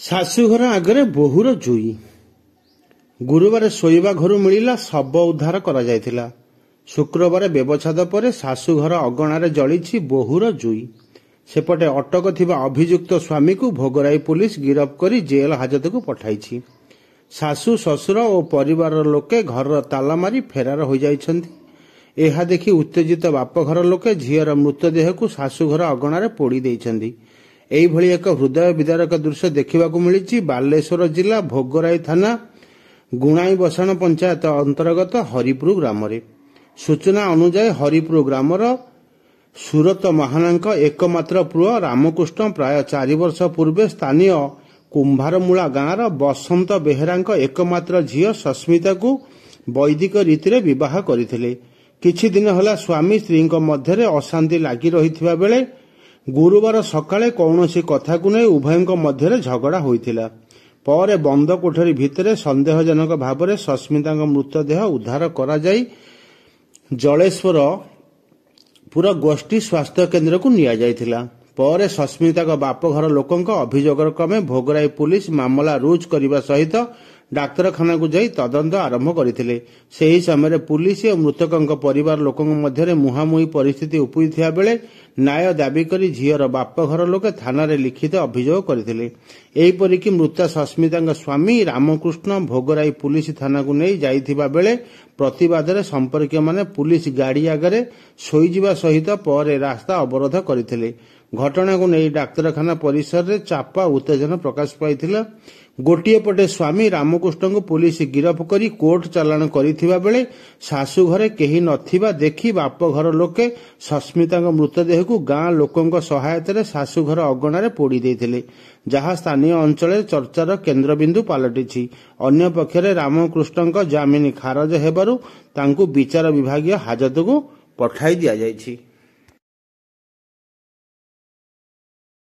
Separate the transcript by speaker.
Speaker 1: ଶାଶୁଘର ଆଗରେ ବୋହୂର ଜୁଇ। ଗୁରୁବାର ଶୋଇବା ଘରୁ ମିଳିଲା ଶବ ଉଦ୍ଧାର କରାଯାଇଥିଲା। ଶୁକ୍ରବାର ବ୍ୟବଚ୍ଛେଦ ପରେ ଶାଶୁଘର ଅଗଣାରେ ଜଳିଛି ବୋହୂର ଜୁଇ। ସେପଟେ ଅଟକ ଥିବା ଅଭିଯୁକ୍ତ ସ୍ୱାମୀକୁ ଭୋଗରାଇ ପୁଲିସ ଗିରଫ କରି ଜେଲ ହାଜତକୁ ପଠାଇଛି। ଶାଶୁ ଶ୍ୱଶୁର ଓ ପରିବାରର ଲୋକେ ଘରର ତାଲା ମାରି ଫେରାର ହୋଇଯାଇଛନ୍ତି। ଏହା ଦେଖି ଉତ୍ତେଜିତ ବାପଘର ଲୋକେ ଝିଅର ମୃତଦେହକୁ ଶାଶୁଘର ଅଗଣାରେ ପୋଡ଼ି ଦେଇଛନ୍ତି। ଏହିଭଳି ଏକ ହୃଦୟ ବିଦାରକ ଦୃଶ୍ୟ ଦେଖିବାକୁ ମିଳିଛି ବାଲେଶ୍ୱର ଜିଲ୍ଲା ଭୋଗରାଇ ଥାନା ଗୁଣାଇ ବସାଣ ପଞ୍ଚାୟତ ଅନ୍ତର୍ଗତ ହରିପୁର ଗ୍ରାମରେ। ସୂଚନା ଅନୁଯାୟୀ ହରିପୁର ଗ୍ରାମର ସୁରତ ମହାନାଙ୍କ ଏକମାତ୍ର ପୁଅ ରାମକୃଷ୍ଣ ପ୍ରାୟ 4 ବର୍ଷ ପୂର୍ବେ ସ୍ଥାନୀୟ କୁମ୍ଭାରମୂଳା ଗାଁର ବସନ୍ତ ବେହେରାଙ୍କ ଏକମାତ୍ର ଝିଅ ସସ୍ମିତାକୁ ବୈଦିକ ରୀତିରେ ବିବାହ କରିଥିଲେ। କିଛି ଦିନ ହେଲା ସ୍ୱାମୀ ସ୍ତ୍ରୀଙ୍କ ମଧ୍ୟରେ ଅଶାନ୍ତି ଲାଗି ରହିଥିବା ବେଳେ ଗୁରୁବାର ସକାଳେ କୌଣସି କଥାକୁ ନେଇ ଉଭୟଙ୍କ ମଧ୍ୟରେ ଝଗଡ଼ା ହୋଇଥିଲା। ପରେ ବନ୍ଦ କୋଠରୀ ଭିତରେ ସନ୍ଦେହଜନକ ଭାବରେ ସସ୍ମିତାଙ୍କ ମୃତଦେହ ଉଦ୍ଧାର କରାଯାଇ ଜଳେଶ୍ୱରପୁର ଗୋଷ୍ଠୀ ସ୍ୱାସ୍ଥ୍ୟ କେନ୍ଦ୍ରକୁ ନିଆଯାଇଥିଲା। ପରେ ସସ୍ମିତାଙ୍କ ବାପଘର ଲୋକଙ୍କ ଅଭିଯୋଗ କ୍ରମେ ଭୋଗରାଇ ପୁଲିସ ମାମଲା ରୁଜୁ କରିବା ସହିତ ଡାକ୍ତରଖାନାକୁ ଯାଇ ତଦନ୍ତ ଆରମ୍ଭ କରିଥିଲେ। ସେହି ସମୟରେ ପୁଲିସ ଓ ମୃତକଙ୍କ ପରିବାର ଲୋକଙ୍କ ମଧ୍ୟରେ ମୁହାଁମୁହିଁ ପରିସ୍ଥିତି ଉପୁଜିଥିବା ବେଳେ ନ୍ୟାୟ ଦାବି କରି ଝିଅର ବାପଘର ଲୋକେ ଥାନାରେ ଲିଖିତ ଅଭିଯୋଗ କରିଥିଲେ। ଏହିପରିକି ମୃତା ସସ୍ମିତାଙ୍କ ସ୍ୱାମୀ ରାମକୃଷ୍ଣ ଭୋଗରାଇ ପୁଲିସ ଥାନାକୁ ନେଇ ଯାଇଥିବା ବେଳେ ପ୍ରତିବାଦରେ ସମ୍ପର୍କୀୟମାନେ ପୁଲିସ ଗାଡ଼ି ଆଗରେ ଶୋଇଯିବା ସହିତ ପରେ ରାସ୍ତା ଅବରୋଧ କରିଥିଲେ। ଘଟଣାକୁ ନେଇ ଡାକ୍ତରଖାନା ପରିସରରେ ଚାପା ଉତ୍ତେଜନା ପ୍ରକାଶ ପାଇଥିଲା। ଗୋଟିଏ ପଟେ ସ୍ୱାମୀ ରାମକୃଷ୍ଣଙ୍କୁ ପୁଲିସ ଗିରଫ କରି କୋର୍ଟ ଚାଲାଣ କରିଥିବା ବେଳେ ଶାଶୁ ଘରେ କେହି ନଥିବା ଦେଖି ବାପଘର ଲୋକେ ସସ୍ମିତାଙ୍କ ମୃତଦେହକୁ ଗାଁ ଲୋକଙ୍କ ସହାୟତାରେ ଶାଶୁଘର ଅଗଣାରେ ପୋଡ଼ି ଦେଇଥିଲେ, ଯାହା ସ୍ଥାନୀୟ ଅଞ୍ଚଳରେ ଚର୍ଚ୍ଚାର କେନ୍ଦ୍ରବିନ୍ଦୁ ପାଲଟିଛି। ଅନ୍ୟପକ୍ଷରେ ରାମକୃଷ୍ଣଙ୍କ ଜାମିନ ଖାରଜ ହେବାରୁ ତାଙ୍କୁ ବିଚାର ବିଭାଗୀୟ ହାଜତକୁ ପଠାଇ ଦିଆଯାଇଛି।